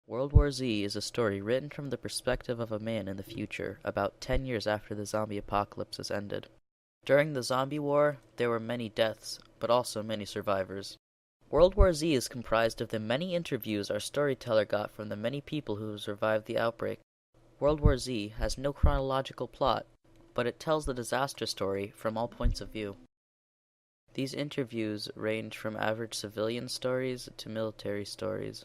World War Z is a story written from the perspective of a man in the future, about 10 years after the zombie apocalypse has ended. During the zombie war, there were many deaths, but also many survivors. World War Z is comprised of the many interviews our storyteller got from the many people who survived the outbreak. World War Z has no chronological plot, but it tells the disaster story from all points of view. These interviews range from average civilian stories to military stories.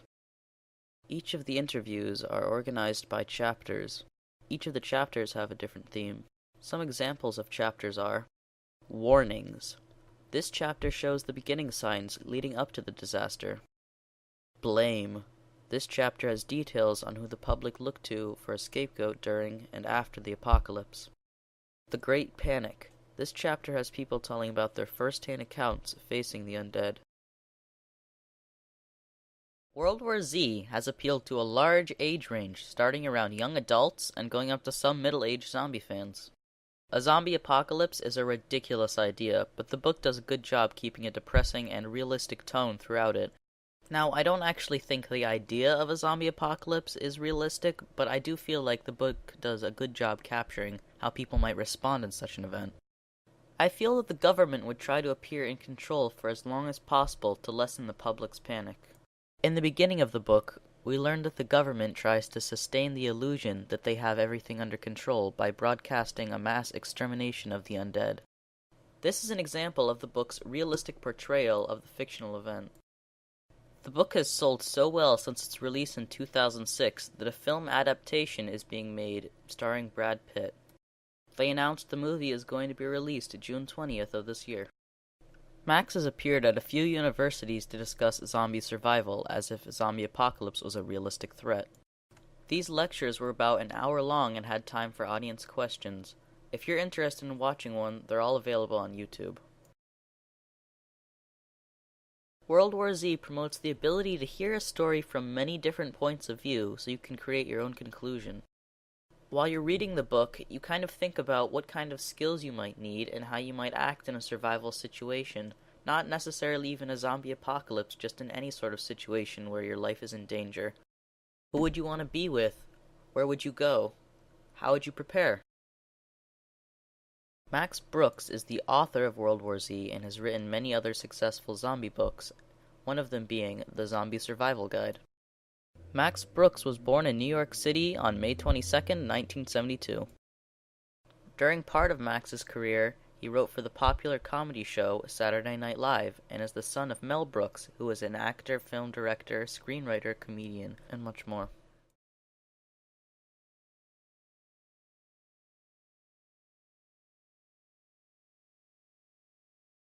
Each of the interviews are organized by chapters. Each of the chapters have a different theme. Some examples of chapters are Warnings. This chapter shows the beginning signs leading up to the disaster. Blame. This chapter has details on who the public looked to for a scapegoat during and after the apocalypse. The Great Panic. This chapter has people telling about their first-hand accounts facing the undead. World War Z has appealed to a large age range, starting around young adults and going up to some middle-aged zombie fans. A zombie apocalypse is a ridiculous idea, but the book does a good job keeping a depressing and realistic tone throughout it. Now, I don't actually think the idea of a zombie apocalypse is realistic, but I do feel like the book does a good job capturing how people might respond in such an event. I feel that the government would try to appear in control for as long as possible to lessen the public's panic. In the beginning of the book, we learn that the government tries to sustain the illusion that they have everything under control by broadcasting a mass extermination of the undead. This is an example of the book's realistic portrayal of the fictional event. The book has sold so well since its release in 2006 that a film adaptation is being made starring Brad Pitt. They announced the movie is going to be released June 20th of this year. Max has appeared at a few universities to discuss zombie survival as if a zombie apocalypse was a realistic threat. These lectures were about an hour long and had time for audience questions. If you're interested in watching one, they're all available on YouTube. World War Z promotes the ability to hear a story from many different points of view so you can create your own conclusion. While you're reading the book, you kind of think about what kind of skills you might need and how you might act in a survival situation, not necessarily even a zombie apocalypse, just in any sort of situation where your life is in danger. Who would you want to be with? Where would you go? How would you prepare? Max Brooks is the author of World War Z and has written many other successful zombie books, one of them being The Zombie Survival Guide. Max Brooks was born in New York City on May 22, 1972. During part of Max's career, he wrote for the popular comedy show Saturday Night Live and is the son of Mel Brooks, who is an actor, film director, screenwriter, comedian, and much more.